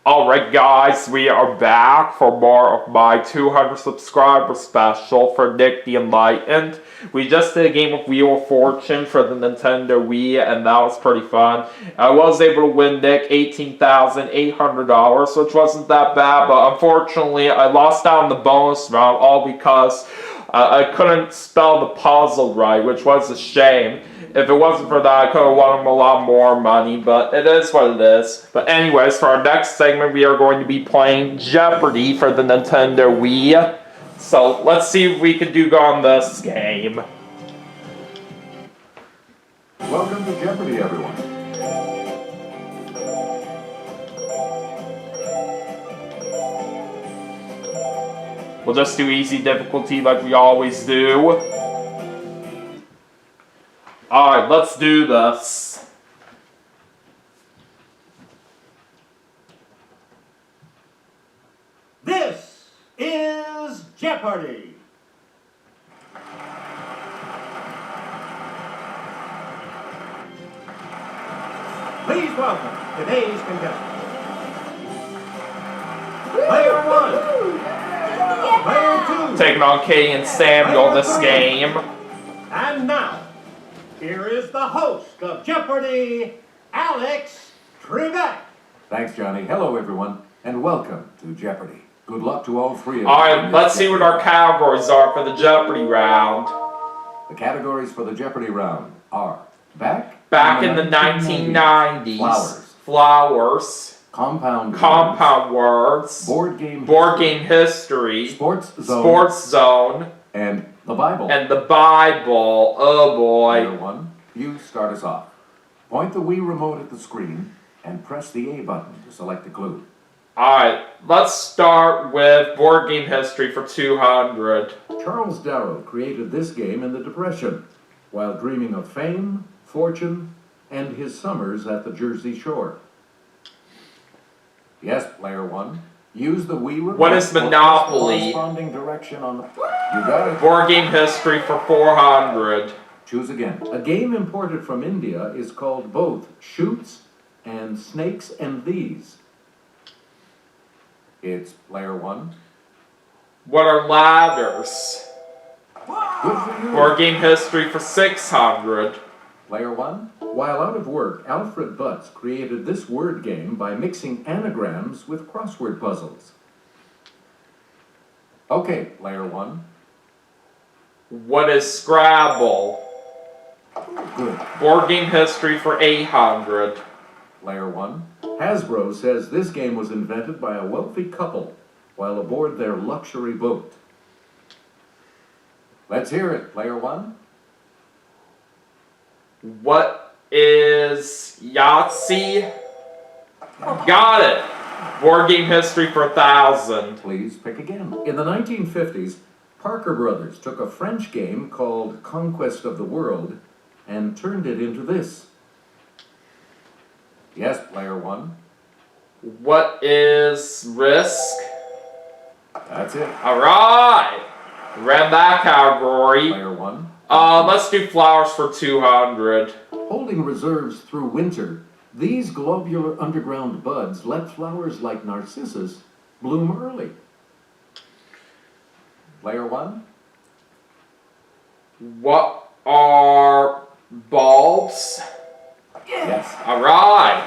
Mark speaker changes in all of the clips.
Speaker 1: Alright guys, we are back for more of my 200 subscriber special for Nick the Enlightened. We just did a game of Wheel of Fortune for the Nintendo Wii, and that was pretty fun. I was able to win Nick $18,800, which wasn't that bad, but unfortunately I lost out in the bonus round, all because I couldn't spell the puzzle right, which was a shame. If it wasn't for that, I could have won him a lot more money, but it is what it is. But anyways, for our next segment, we are going to be playing Jeopardy for the Nintendo Wii. So let's see if we can do good on this game.
Speaker 2: Welcome to Jeopardy, everyone.
Speaker 1: We'll just do easy difficulty like we always do. Alright, let's do this.
Speaker 3: This is Jeopardy! Please welcome today's contestants. Player 1. Player 2.
Speaker 1: Taking on Katie and Samuel this game.
Speaker 3: And now, here is the host of Jeopardy, Alex Trebek.
Speaker 2: Thanks, Johnny. Hello, everyone, and welcome to Jeopardy. Good luck to all three of you.
Speaker 1: Alright, let's see what our categories are for the Jeopardy round.
Speaker 2: The categories for the Jeopardy round are Back
Speaker 1: in the 1990s.
Speaker 2: Flowers. Compound
Speaker 1: words.
Speaker 2: Board game
Speaker 1: history.
Speaker 2: Sports
Speaker 1: zone.
Speaker 2: And the Bible.
Speaker 1: Oh boy.
Speaker 2: Player 1, you start us off. Point the Wii remote at the screen and press the A button to select a clue.
Speaker 1: Alright, let's start with board game history for 200.
Speaker 2: Charles Darrow created this game in the Depression while dreaming of fame, fortune, and his summers at the Jersey Shore. Yes, player 1. Use the Wii remote.
Speaker 1: What is Monopoly?
Speaker 2: Corresponding direction on the... You got it.
Speaker 1: Board game history for 400.
Speaker 2: Choose again. A game imported from India is called both Shoots and Snakes and These. It's player 1.
Speaker 1: What are ladders?
Speaker 2: Good for you.
Speaker 1: Board game history for 600.
Speaker 2: Player 1. While out of work, Alfred Butts created this word game by mixing anagrams with crossword puzzles. Okay, player 1.
Speaker 1: What is Scrabble?
Speaker 2: Good.
Speaker 1: Board game history for 800.
Speaker 2: Player 1. Hasbro says this game was invented by a wealthy couple while aboard their luxury boat. Let's hear it, player 1.
Speaker 1: What is Yahtzee? Got it! Board game history for 1,000.
Speaker 2: Please pick again. In the 1950s, Parker Brothers took a French game called Conquest of the World and turned it into this. Yes, player 1.
Speaker 1: What is Risk?
Speaker 2: That's it.
Speaker 1: Alright! Ran that category.
Speaker 2: Player 1.
Speaker 1: Let's do flowers for 200.
Speaker 2: Holding reserves through winter, these globular underground buds let flowers like narcissus bloom early. Player 1.
Speaker 1: What are bulbs?
Speaker 2: Yes.
Speaker 1: Alright!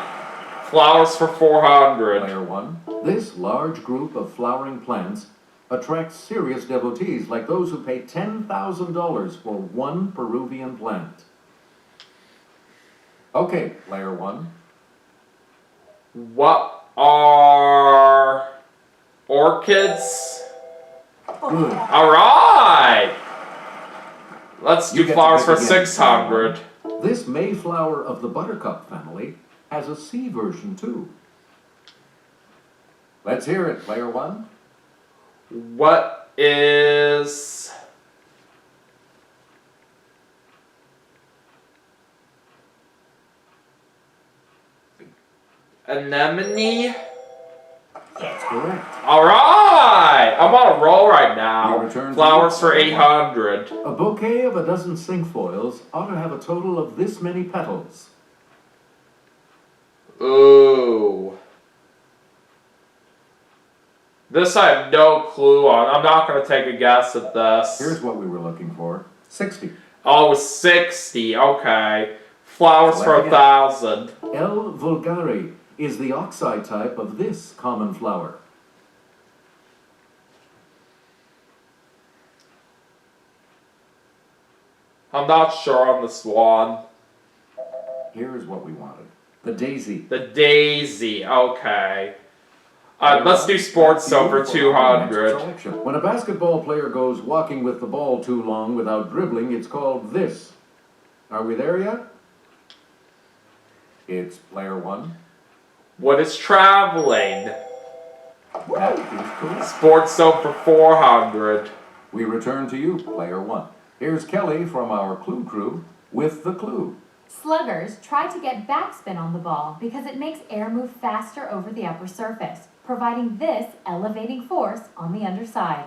Speaker 1: Flowers for 400.
Speaker 2: Player 1. This large group of flowering plants attracts serious devotees like those who pay $10,000 for one Peruvian plant. Okay, player 1.
Speaker 1: What are orchids?
Speaker 2: Good.
Speaker 1: Alright! Let's
Speaker 2: You
Speaker 1: do
Speaker 2: get to
Speaker 1: flowers
Speaker 2: pick
Speaker 1: for
Speaker 2: again.
Speaker 1: 600.
Speaker 2: This Mayflower of the buttercup family has a C version too. Let's hear it, player 1.
Speaker 1: What is anemone?
Speaker 2: That's correct.
Speaker 1: Alright! I'm on a roll right
Speaker 2: Your
Speaker 1: now.
Speaker 2: return to
Speaker 1: Flowers
Speaker 2: you.
Speaker 1: for 800.
Speaker 2: A bouquet of a dozen cinquefoils ought to have a total of this many petals.
Speaker 1: Ooh. This I have no clue on. I'm not going to take a guess at this.
Speaker 2: Here's what we were looking for. 60.
Speaker 1: Oh, it was 60. Okay. Flowers for
Speaker 2: Select
Speaker 1: 1,000.
Speaker 2: L. vulgare is the oxide type of this common flower.
Speaker 1: I'm not sure on this one.
Speaker 2: Here's what we wanted. The daisy.
Speaker 1: The daisy. Okay. Let's do sports zone for 200.
Speaker 2: When a basketball player goes walking with the ball too long without dribbling, it's called this. Are we there yet? It's player 1.
Speaker 1: What is traveling?
Speaker 2: That is correct.
Speaker 1: Sports zone for 400.
Speaker 2: We return to you, player 1. Here's Kelly from our Clue Crew with the clue.
Speaker 4: Sluggers try to get backspin on the ball because it makes air move faster over the upper surface, providing this elevating force on the underside.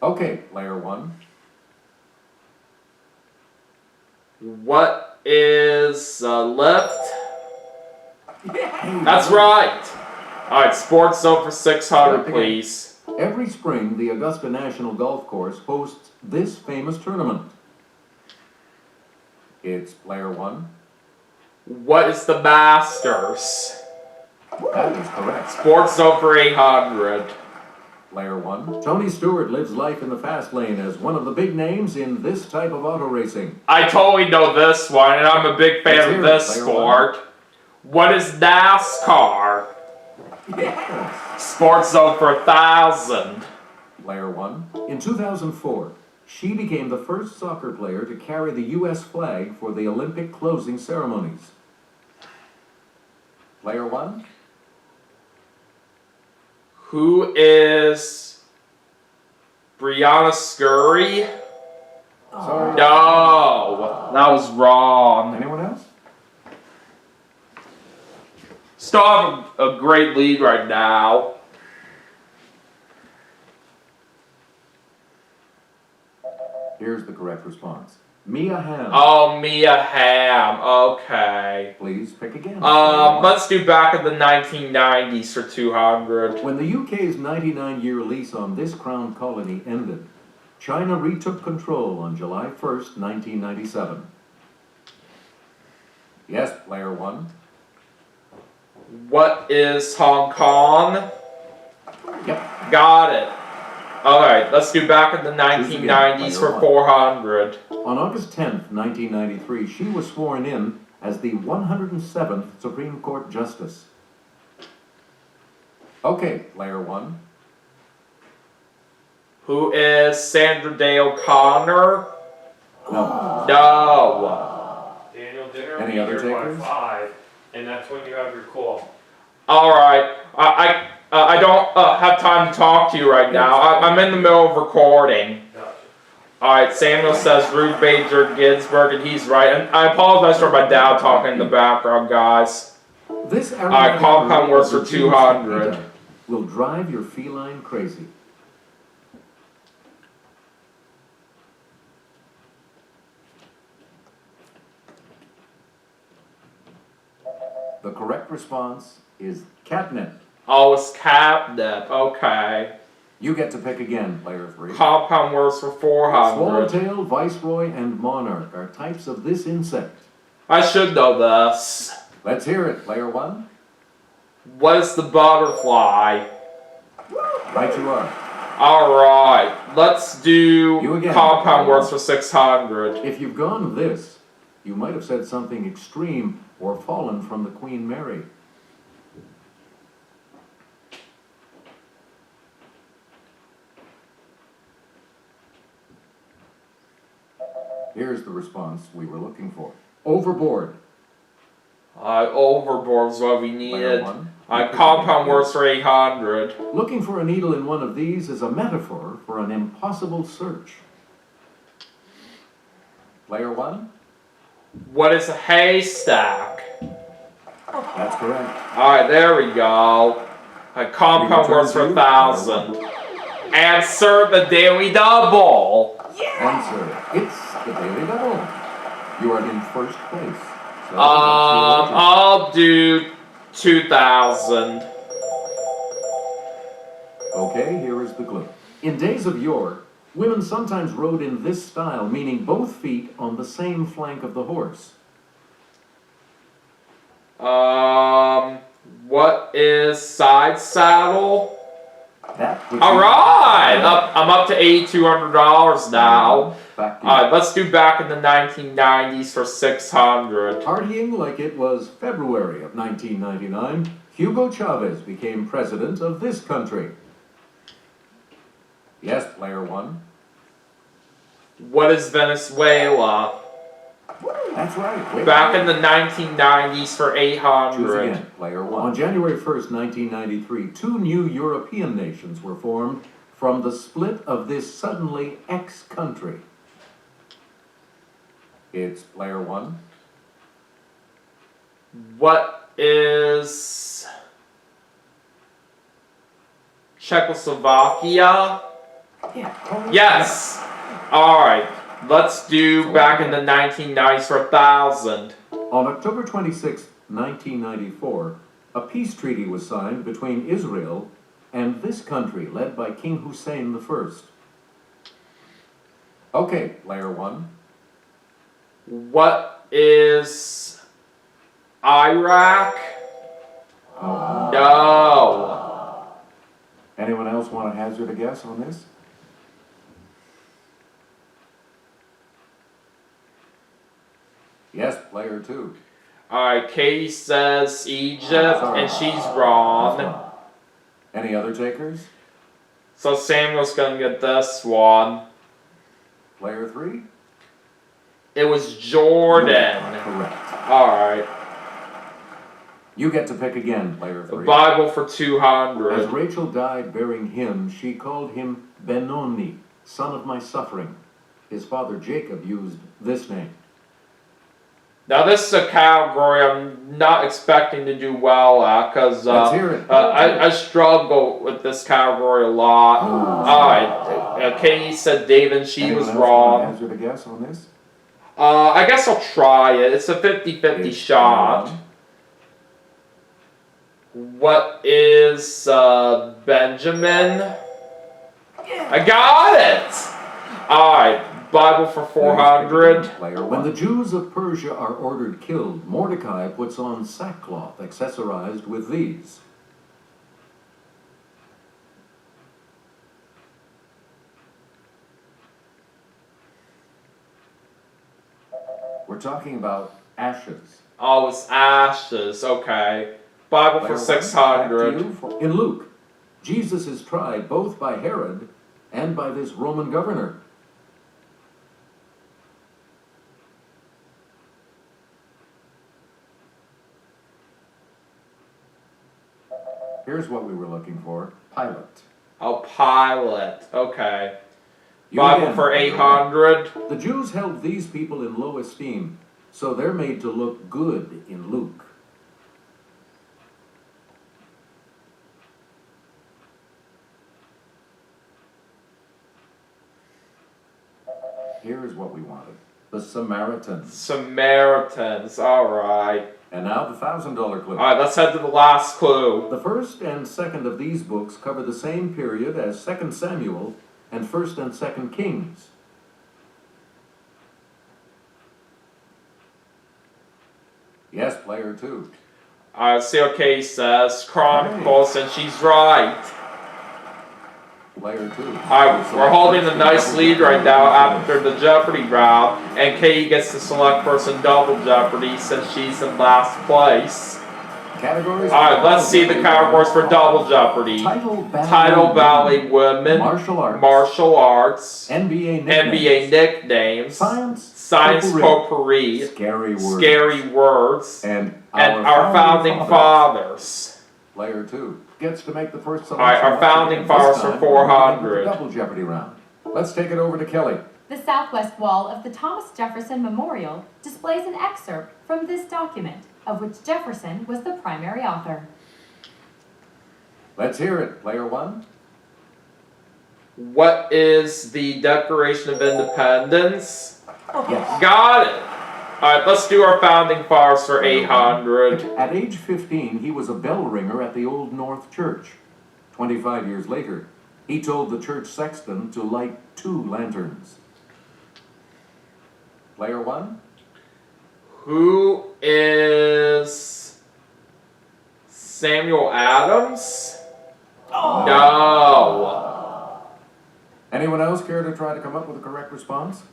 Speaker 2: Okay, player 1.
Speaker 1: What is lift? That's right. Alright, sports zone for 600, please.
Speaker 2: Every spring, the Augusta National Golf Course hosts this famous tournament. It's player 1.
Speaker 1: What is the Masters?
Speaker 2: That is correct.
Speaker 1: Sports zone for 800.
Speaker 2: Player 1. Tony Stewart lives life in the fast lane as one of the big names in this type of auto racing.
Speaker 1: I totally know this one, and I'm a big fan of this
Speaker 2: Player
Speaker 1: sport. What is NASCAR?
Speaker 2: Yes.
Speaker 1: Sports zone for 1,000.
Speaker 2: Player 1. In 2004, she became the first soccer player to carry the U.S. flag for the Olympic closing ceremonies. Player 1.
Speaker 1: Who is Brianna Scurry?
Speaker 2: Sorry.
Speaker 1: No, that was wrong.
Speaker 2: Anyone else?
Speaker 1: Still have a great lead right now.
Speaker 2: Here's the correct response. Mia Hamm.
Speaker 1: Oh, Mia Hamm. Okay.
Speaker 2: Please pick again.
Speaker 1: Let's do back in the 1990s for 200.
Speaker 2: When the UK's 99-year lease on this crown colony ended, China retook control on July 1st, 1997. Yes, player 1.
Speaker 1: What is Hong Kong?
Speaker 2: Yep.
Speaker 1: Got it. Alright, let's do back in the 1990s for 400.
Speaker 2: On August 10th, 1993, she was sworn in as the 107th Supreme Court Justice. Okay, player 1.
Speaker 1: Who is Sandra Day O'Connor?
Speaker 2: No.
Speaker 1: No.
Speaker 5: Daniel, dinner
Speaker 2: Any
Speaker 5: will
Speaker 2: other
Speaker 5: be here by
Speaker 2: takers?
Speaker 5: 5, and that's when you have your call.
Speaker 1: Alright, I don't have time to talk to you right now. I'm in the middle of recording.
Speaker 5: Gotcha.
Speaker 1: Alright, Samuel says Ruth Bader Ginsburg, and he's right. And I apologize for my dad talking in the background, guys.
Speaker 2: This
Speaker 1: Alright, compound works for 200.
Speaker 2: will drive your feline crazy. The correct response is catnip.
Speaker 1: Oh, it's catnip. Okay.
Speaker 2: You get to pick again, player 3.
Speaker 1: Compound works for 400.
Speaker 2: Swallowtail, viceroy, and monarch are types of this insect.
Speaker 1: I should know this.
Speaker 2: Let's hear it, player 1.
Speaker 1: What is the butterfly?
Speaker 2: Right you are.
Speaker 1: Alright, let's do
Speaker 2: You again.
Speaker 1: compound works for 600.
Speaker 2: If you've gone this, you might have said something extreme or fallen from the Queen Mary. Here's the response we were looking for. Overboard.
Speaker 1: Overboard is what we
Speaker 2: Player
Speaker 1: needed.
Speaker 2: 1.
Speaker 1: Compound works for 800.
Speaker 2: Looking for a needle in one of these is a metaphor for an impossible search. Player 1.
Speaker 1: What is a haystack?
Speaker 2: That's correct.
Speaker 1: Alright, there we go. Compound works for 1,000. Answer the Daily Double.
Speaker 2: Answer. It's the Daily Double. You are in first place. So, what's your
Speaker 1: I'll do 2,000.
Speaker 2: Okay, here is the clue. In days of yore, women sometimes rode in this style, meaning both feet on the same flank of the horse.
Speaker 1: What is side saddle?
Speaker 2: That puts
Speaker 1: All
Speaker 2: you-
Speaker 1: right, I'm up to $8,200 now.
Speaker 2: Back to
Speaker 1: All
Speaker 2: you.
Speaker 1: right, let's do back in the 1990s for 600.
Speaker 2: Partying like it was February of 1999, Hugo Chavez became president of this country. Yes, player one.
Speaker 1: What is Venezuela?
Speaker 2: That's right. Wait.
Speaker 1: Back in the 1990s for
Speaker 2: Choose
Speaker 1: 800.
Speaker 2: again, player one. On January 1st, 1993, two new European nations were formed from the split of this suddenly ex-country. It's player one.
Speaker 1: What is Czechoslovakia?
Speaker 2: Yeah.
Speaker 1: Yes. All right. Let's do back in the 1990s for 1,000.
Speaker 2: On October 26, 1994, a peace treaty was signed between Israel and this country led by King Hussein I. Okay, player one.
Speaker 1: What is Iraq? No.
Speaker 2: Anyone else want to hazard a guess on this? Yes, player two.
Speaker 1: Alright, Katie says Egypt, and she's wrong.
Speaker 2: Any other takers?
Speaker 1: So Samuel's gonna get this one.
Speaker 2: Player three?
Speaker 1: It was Jordan.
Speaker 2: Correct.
Speaker 1: Alright.
Speaker 2: You get to pick again, player
Speaker 1: The
Speaker 2: three.
Speaker 1: Bible for
Speaker 2: As
Speaker 1: 200.
Speaker 2: Rachel died bearing him, she called him Benoni, son of my suffering. His father Jacob used this name.
Speaker 1: Now this is a category I'm not expecting to do well at, because
Speaker 2: Let's hear it.
Speaker 1: I struggle with this category a lot. Alright, Katie said David, and she
Speaker 2: Anyone
Speaker 1: was
Speaker 2: else want to
Speaker 1: wrong.
Speaker 2: hazard a guess on this?
Speaker 1: I guess I'll try it. It's a 50-50
Speaker 2: It's
Speaker 1: shot.
Speaker 2: player
Speaker 1: What is Benjamin? I got it! Alright, Bible for 400.
Speaker 2: When the Jews of Persia are ordered killed, Mordecai puts on sackcloth accessorized with these. We're talking about ashes.
Speaker 1: Oh, it's ashes. Okay. Bible for
Speaker 2: Player one,
Speaker 1: 600.
Speaker 2: back to you for- In Luke, Jesus is tried both by Herod and by this Roman governor. Here's what we were looking for. Pilate.
Speaker 1: Oh, Pilate. Okay.
Speaker 2: You
Speaker 1: Bible
Speaker 2: again,
Speaker 1: for
Speaker 2: player one.
Speaker 1: 800.
Speaker 2: The Jews held these people in low esteem, so they're made to look good in Luke. Here is what we wanted. The Samaritans.
Speaker 1: Samaritans. Alright.
Speaker 2: And now the $1,000 clue.
Speaker 1: Alright, let's head to the last clue.
Speaker 2: The first and second of these books cover the same period as 2 Samuel and 1 and 2 Kings. Yes, player two.
Speaker 1: See what Katie says. Chronicles, and she's right.
Speaker 2: Player two.
Speaker 1: Alright, we're holding a nice lead right now after the Jeopardy round, and Katie gets to select person double Jeopardy since she's in last place.
Speaker 2: Categories.
Speaker 1: Alright, let's see the categories for double Jeopardy. Title Valley Women,
Speaker 2: Martial arts.
Speaker 1: Martial Arts,
Speaker 2: NBA nicknames.
Speaker 1: NBA nicknames,
Speaker 2: Science.
Speaker 1: Potpourri,
Speaker 2: Scary words.
Speaker 1: Scary Words,
Speaker 2: And
Speaker 1: our Founding Fathers.
Speaker 2: Player two gets to make the first selection.
Speaker 1: Alright, our
Speaker 2: once
Speaker 1: Founding
Speaker 2: again.
Speaker 1: Fathers
Speaker 2: This
Speaker 1: for
Speaker 2: time, we're moving into
Speaker 1: 400.
Speaker 2: the Double Jeopardy round. Let's take it over to Kelly.
Speaker 4: The southwest wall of the Thomas Jefferson Memorial displays an excerpt from this document, of which Jefferson was the primary author.
Speaker 2: Let's hear it, player one.
Speaker 1: What is the Declaration of Independence?
Speaker 2: Yes.
Speaker 1: Got it! Alright, let's do our founding fathers for 800.
Speaker 2: At age 15, he was a bell ringer at the Old North Church. 25 years later, he told the church sexton to light 2 lanterns. Player 1?
Speaker 1: Who is Samuel Adams? No.
Speaker 2: Anyone else care to try to come up with a correct response?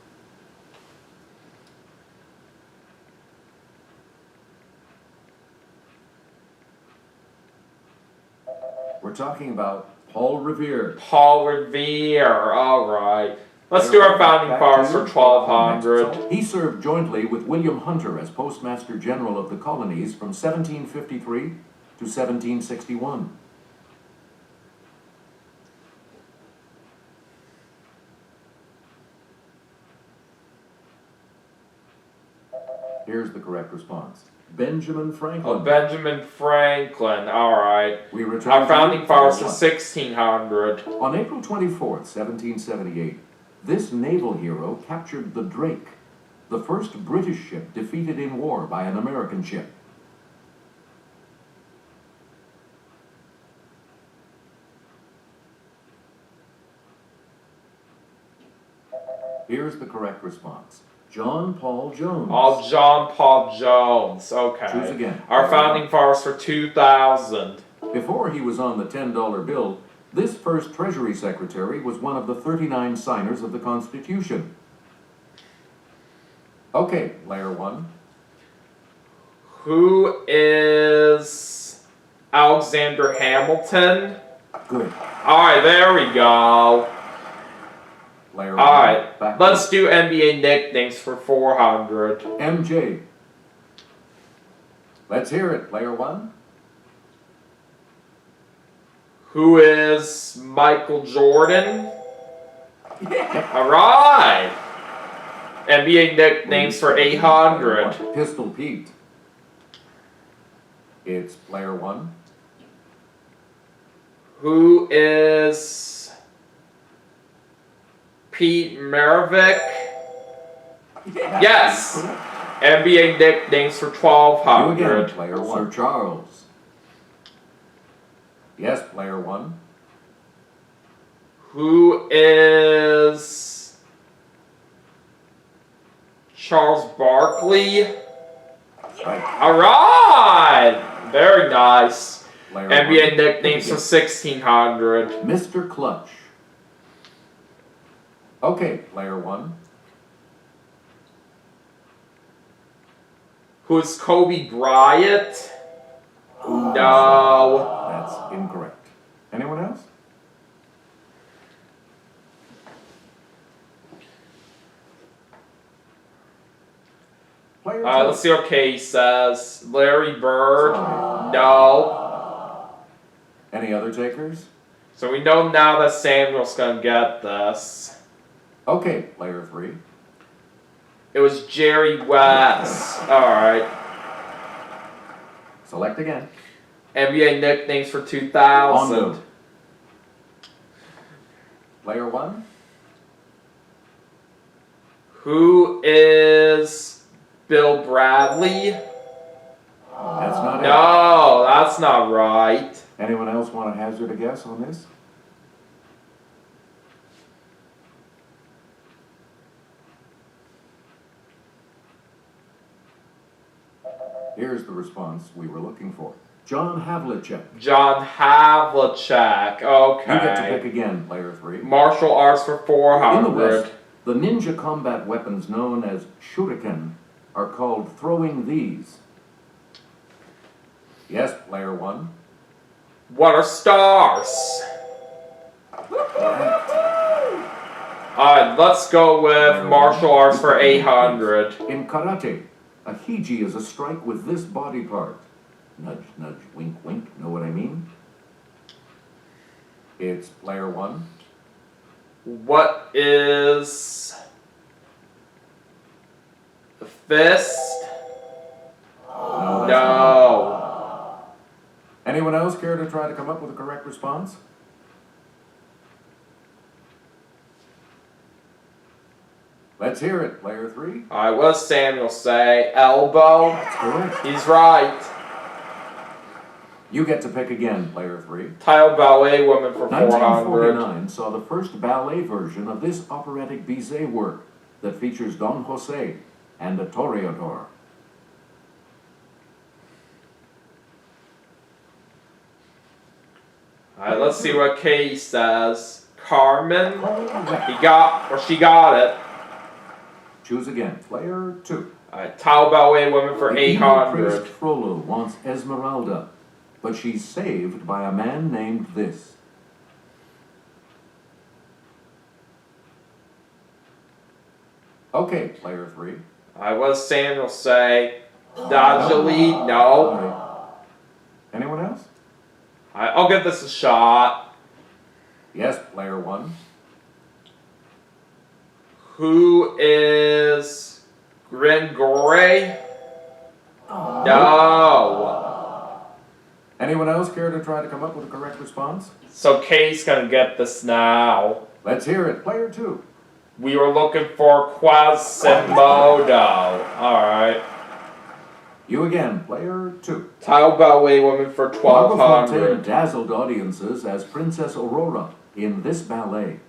Speaker 2: We're talking about Paul Revere.
Speaker 1: Paul Revere. Alright. Let's do our founding fathers for 1200.
Speaker 2: He served jointly with William Hunter as Postmaster General of the Colonies from 1753 to 1761. Here's the correct response. Benjamin Franklin.
Speaker 1: Oh, Benjamin Franklin. Alright.
Speaker 2: We return
Speaker 1: Our
Speaker 2: to
Speaker 1: founding fathers for
Speaker 2: one.
Speaker 1: 1600.
Speaker 2: On April 24th, 1778, this naval hero captured the Drake, the first British ship defeated in war by an American ship. Here's the correct response. John Paul Jones.
Speaker 1: Oh, John Paul Jones. Okay.
Speaker 2: Choose again.
Speaker 1: Our founding fathers for 2000.
Speaker 2: Before he was on the $10 bill, this first Treasury Secretary was one of the 39 signers of the Constitution. Okay, Layer 1.
Speaker 1: Who is Alexander Hamilton?
Speaker 2: Good.
Speaker 1: Alright, there we go.
Speaker 2: Layer 1.
Speaker 1: Alright,
Speaker 2: Back
Speaker 1: let's do NBA nicknames for 400.
Speaker 2: MJ. Let's hear it, Layer 1.
Speaker 1: Who is Michael Jordan? Alright! NBA nicknames for 800.
Speaker 2: Pistol Pete. It's Player 1.
Speaker 1: Who is Pete Maravich? Yes! NBA nicknames for
Speaker 2: You again,
Speaker 1: 1200.
Speaker 2: Player 1. Sir Charles. Yes, Player 1.
Speaker 1: Who is Charles Barkley?
Speaker 2: Right.
Speaker 1: Alright! Very nice.
Speaker 2: Player
Speaker 1: NBA
Speaker 2: 1.
Speaker 1: nicknames for 1600.
Speaker 2: Mr. Clutch. Okay, Player 1.
Speaker 1: Who is Kobe Bryant? No.
Speaker 2: That's incorrect. Anyone else? Player 2.
Speaker 1: Let's see what Kay says. Larry Bird?
Speaker 2: Sorry.
Speaker 1: No.
Speaker 2: Any other takers?
Speaker 1: So we know now that Samuel's gonna get this.
Speaker 2: Okay, Player 3.
Speaker 1: It was Jerry West. Alright.
Speaker 2: Select again.
Speaker 1: NBA nicknames for 2000.
Speaker 2: On Player 1.
Speaker 1: Who is Bill Bradley?
Speaker 2: That's not it.
Speaker 1: No, that's not right.
Speaker 2: Anyone else want to hazard a guess on this? Here's the response we were looking for. John Havlicek.
Speaker 1: John Havlicek.
Speaker 2: You get to pick
Speaker 1: Okay.
Speaker 2: again, Player 3.
Speaker 1: Martial arts for
Speaker 2: In the
Speaker 1: 400.
Speaker 2: West, the ninja combat weapons known as shuriken are called throwing these. Yes, Player 1.
Speaker 1: What are stars? Alright, let's go with martial arts for 800.
Speaker 2: In karate, a hiji is a strike with this body part. Nudge, nudge, wink, wink. Know what I mean? It's Player 1.
Speaker 1: What is the fist?
Speaker 2: No. That's not.
Speaker 1: No.
Speaker 2: Anyone else care to try to come up with a correct response? Let's hear it, player 3.
Speaker 1: Alright, what does Samuel say? Elbow?
Speaker 2: That's correct.
Speaker 1: He's right.
Speaker 2: You get to pick again, player 3.
Speaker 1: Title ballet woman for 400.
Speaker 2: 1949 saw the first ballet version of this operatic Bizet work that features Don Jose and a toreador.
Speaker 1: Alright, let's see what Katie says. Carmen?
Speaker 2: Correct.
Speaker 1: She got it.
Speaker 2: Choose again, player 2.
Speaker 1: Alright, title ballet woman for
Speaker 2: The evil
Speaker 1: 800.
Speaker 2: priest Frollo wants Esmeralda, but she's saved by a man named this. Okay, player 3.
Speaker 1: Alright, what does Samuel say? Dajali? No.
Speaker 2: All right. Anyone else?
Speaker 1: Alright, I'll give this a shot.
Speaker 2: Yes, player 1.
Speaker 1: Who is Grengore? No.
Speaker 2: Anyone else care to try to come up with a correct response?
Speaker 1: So Katie's gonna get this now.
Speaker 2: Let's hear it, player 2.
Speaker 1: We were looking for Quasimodo. Alright.
Speaker 2: You again, player 2.
Speaker 1: Title ballet woman for
Speaker 2: Barbara Fontaine
Speaker 1: 1200.
Speaker 2: dazzled audiences as Princess Aurora in this ballet.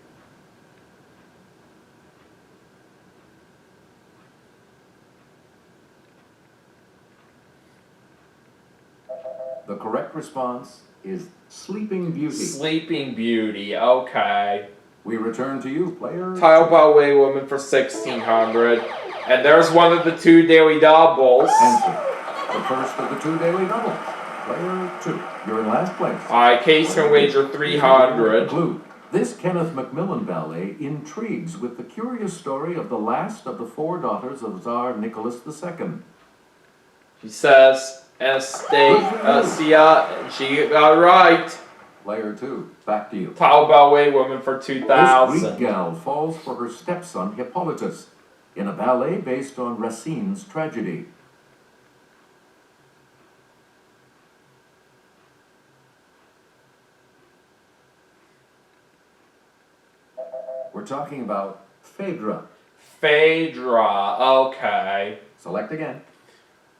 Speaker 2: The correct response is Sleeping Beauty.
Speaker 1: Sleeping Beauty, okay.
Speaker 2: We return to you, player.
Speaker 1: Title ballet woman for 1600. And there's one of the 2 daily doubles.
Speaker 2: Answer. The first of the 2 daily doubles. Player 2. You're in last place.
Speaker 1: Alright, Katie's gonna wager 300.
Speaker 2: Clue. This Kenneth Macmillan ballet intrigues with the curious story of the last of the 4 daughters of Tsar Nicholas II.
Speaker 1: She says Anastasia, and she got it right.
Speaker 2: Player 2. Back to you.
Speaker 1: Title ballet woman for
Speaker 2: This Greek
Speaker 1: 2000.
Speaker 2: gal falls for her stepson Hippolytus in a ballet based on Racine's tragedy. We're talking about Phaedra.
Speaker 1: Phaedra, okay.
Speaker 2: Select again.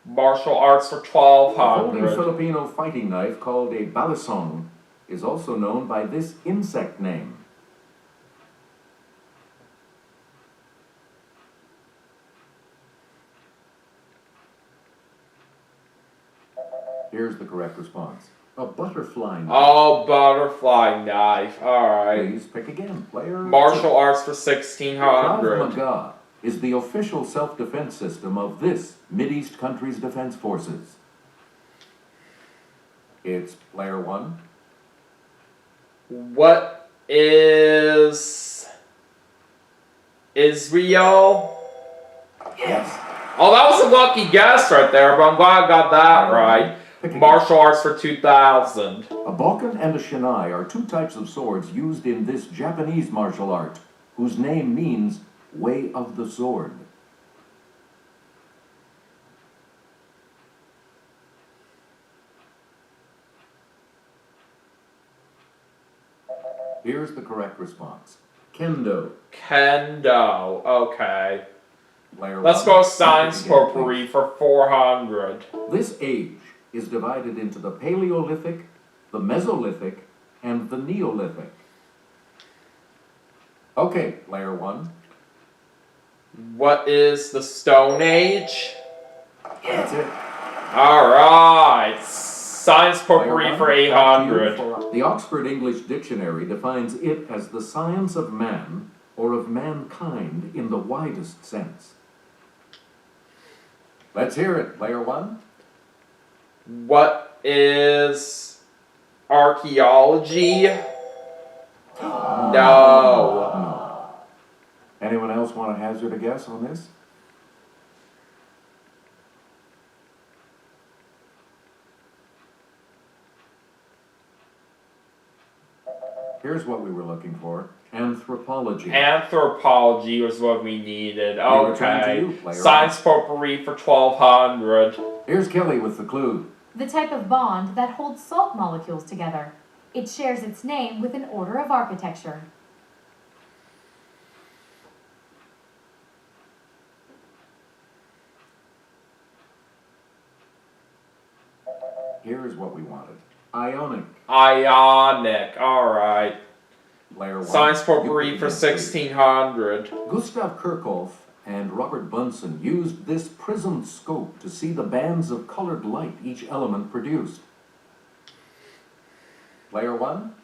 Speaker 1: Martial arts for
Speaker 2: The folding
Speaker 1: 1200.
Speaker 2: Filipino fighting knife called a balisong is also known by this insect name. Here's the correct response. A butterfly knife.
Speaker 1: Oh, butterfly knife, alright.
Speaker 2: Please pick again, player.
Speaker 1: Martial arts for
Speaker 2: Krav
Speaker 1: 1600.
Speaker 2: Maga is the official self-defense system of this Mideast country's defense forces. It's player 1.
Speaker 1: What is Israel?
Speaker 2: Yes.
Speaker 1: Oh, that was a lucky guess right there, but I'm glad I got that right.
Speaker 2: Pick again.
Speaker 1: Martial arts for 2000.
Speaker 2: A Balkan and a Shinai are 2 types of swords used in this Japanese martial art, whose name means Way of the Sword. Here's the correct response. Kendo.
Speaker 1: Kendo, okay.
Speaker 2: Player
Speaker 1: Let's
Speaker 2: 1.
Speaker 1: go science
Speaker 2: Pick again,
Speaker 1: potpourri for 400.
Speaker 2: please. This age is divided into the Paleolithic, the Mesolithic, and the Neolithic. Okay, player 1.
Speaker 1: What is the Stone Age?
Speaker 2: That's it.
Speaker 1: Alright, science
Speaker 2: Player
Speaker 1: potpourri
Speaker 2: 1,
Speaker 1: for
Speaker 2: back to you
Speaker 1: 800.
Speaker 2: for- The Oxford English Dictionary defines it as the science of man or of mankind in the widest sense. Let's hear it, player 1.
Speaker 1: What is archaeology? No.
Speaker 2: No. Anyone else want to hazard a guess on this? Here's what we were looking for. Anthropology.
Speaker 1: Anthropology was what we needed.
Speaker 2: We return to
Speaker 1: Okay.
Speaker 2: you, player
Speaker 1: Science potpourri for 1200.
Speaker 2: Here's Kelly with the clue.
Speaker 4: The type of bond that holds salt molecules together. It shares its name with an order of architecture.
Speaker 2: Here's what we wanted. Ionic.
Speaker 1: Ionic. Alright.
Speaker 2: Player 1.
Speaker 1: Science
Speaker 2: you
Speaker 1: potpourri
Speaker 2: begin,
Speaker 1: for
Speaker 2: please.
Speaker 1: 1600.
Speaker 2: Gustav Kirchhoff and Robert Bunsen used this prismed scope to see the bands of colored light each element produced. Player 1.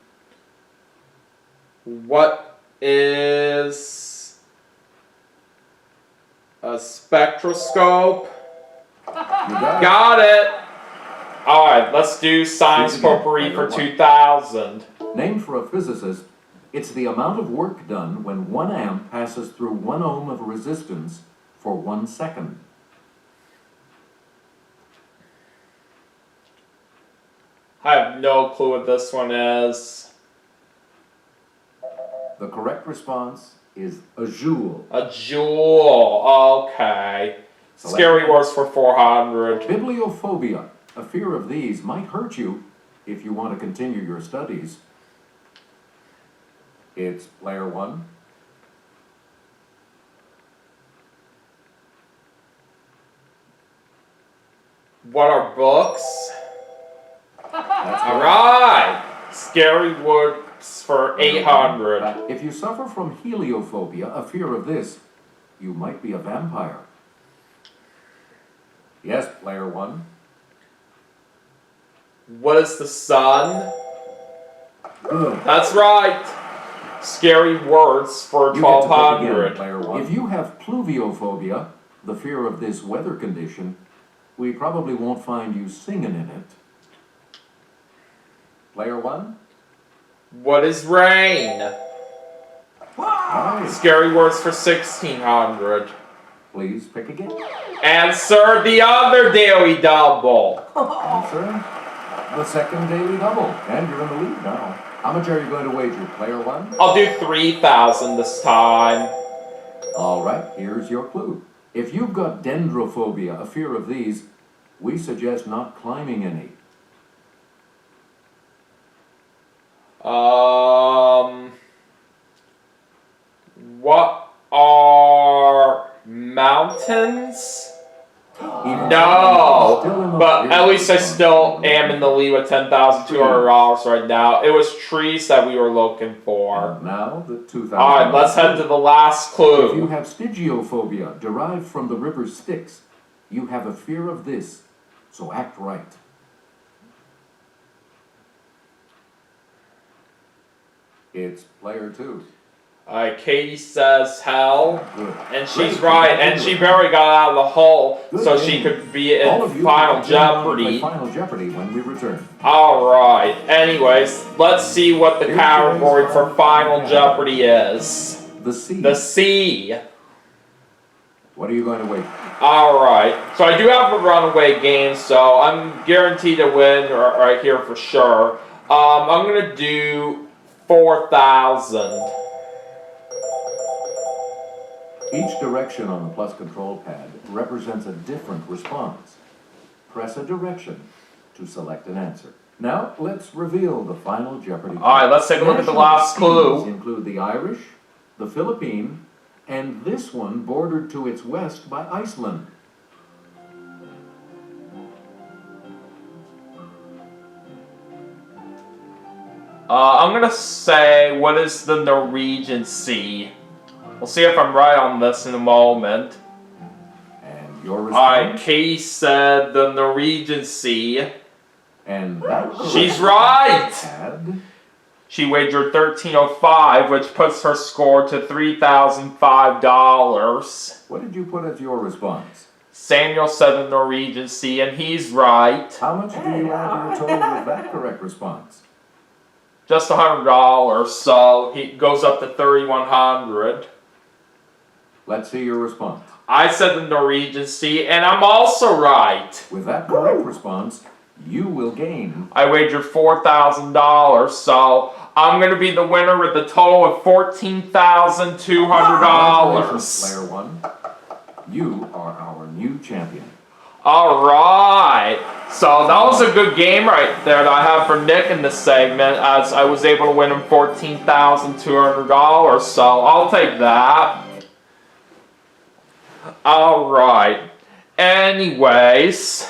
Speaker 1: What is a spectroscope?
Speaker 2: You got it.
Speaker 1: Got it! Alright, let's do science
Speaker 2: Again,
Speaker 1: potpourri for
Speaker 2: player 1.
Speaker 1: 2000.
Speaker 2: Named for a physicist, it's the amount of work done when 1 amp passes through 1 ohm of resistance for 1 second.
Speaker 1: I have no clue what this one is.
Speaker 2: The correct response is a joule.
Speaker 1: A jewel. Okay. Scary words for 400.
Speaker 2: Bibliophobia. A fear of these might hurt you if you want to continue your studies. It's player 1.
Speaker 1: What are books?
Speaker 2: That's
Speaker 1: Alright! Scary words for 800.
Speaker 2: If you suffer from heliophobia, a fear of this, you might be a vampire. Yes, player 1.
Speaker 1: What is the sun?
Speaker 2: Good.
Speaker 1: That's right! Scary words for
Speaker 2: You get to pick again,
Speaker 1: 1200.
Speaker 2: player 1. If you have pluviophobia, the fear of this weather condition, we probably won't find you singing in it. Player 1.
Speaker 1: What is rain?
Speaker 2: Nice.
Speaker 1: Scary words for 1600.
Speaker 2: Please pick again.
Speaker 1: Answer the other daily double.
Speaker 2: Answer the second daily double. And you're in the lead now. How much are you going to wager, player 1?
Speaker 1: I'll do 3000 this time.
Speaker 2: All right, here's your clue. If you've got dendrophobia, a fear of these, we suggest not climbing any.
Speaker 1: What are mountains?
Speaker 2: Even
Speaker 1: No,
Speaker 2: still in the
Speaker 1: but
Speaker 2: lead.
Speaker 1: at least I still am in the lead with $10,200 right now. It was trees that we were looking for.
Speaker 2: And now the 2000.
Speaker 1: Alright, let's head to the last
Speaker 2: If you
Speaker 1: clue.
Speaker 2: have stygiophobia, derived from the river Styx, you have a fear of this, so act right. It's player 2.
Speaker 1: Katie says hell.
Speaker 2: Good.
Speaker 1: And she's
Speaker 2: Great.
Speaker 1: right, and she barely got out of the hole
Speaker 2: Good
Speaker 1: so
Speaker 2: game.
Speaker 1: she could be
Speaker 2: All
Speaker 1: in
Speaker 2: of you
Speaker 1: Final
Speaker 2: can join on to play
Speaker 1: Jeopardy.
Speaker 2: Final Jeopardy when we return.
Speaker 1: Alright, anyways, let's see what the
Speaker 2: Here's
Speaker 1: category
Speaker 2: today's
Speaker 1: for Final Jeopardy is.
Speaker 2: The sea.
Speaker 1: The sea.
Speaker 2: What are you going to wait?
Speaker 1: Alright, so I do have a runaway game, so I'm guaranteed to win right here for sure. I'm gonna do 4,000.
Speaker 2: Each direction on the plus control pad represents a different response. Press a direction to select an answer. Now, let's reveal the Final Jeopardy.
Speaker 1: Alright, let's take a look at the
Speaker 2: National
Speaker 1: last clue.
Speaker 2: seas include the Irish, the Philippine, and this one bordered to its west by Iceland.
Speaker 1: I'm gonna say, what is the Norwegian Sea? We'll see if I'm right on this in a moment.
Speaker 2: And your
Speaker 1: Alright,
Speaker 2: response?
Speaker 1: Katie said the Norwegian Sea.
Speaker 2: And that
Speaker 1: She's right!
Speaker 2: pad.
Speaker 1: She wagered $13.05, which puts her score to $3,005.
Speaker 2: What did you put as your response?
Speaker 1: Samuel said the Norwegian Sea, and he's right.
Speaker 2: How much do you add to your total with that correct response?
Speaker 1: Just $100, so he goes up to $3,100.
Speaker 2: Let's see your response.
Speaker 1: I said the Norwegian Sea, and I'm also right.
Speaker 2: With that correct response, you will gain.
Speaker 1: I wagered $4,000, so I'm going to be the winner with a total of
Speaker 2: Congratulations,
Speaker 1: $14,200.
Speaker 2: player 1. You are our new champion.
Speaker 1: Alright, so that was a good game right there that I have for Nick in this segment, as I was able to win him $14,200, so I'll take that. Alright, anyways,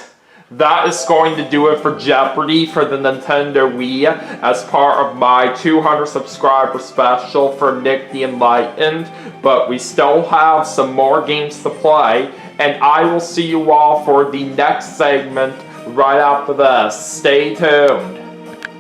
Speaker 1: that is going to do it for Jeopardy for the Nintendo Wii as part of my 200 subscriber special for Nick the Enlightened. But we still have some more games to play, and I will see you all for the next segment right after this. Stay tuned.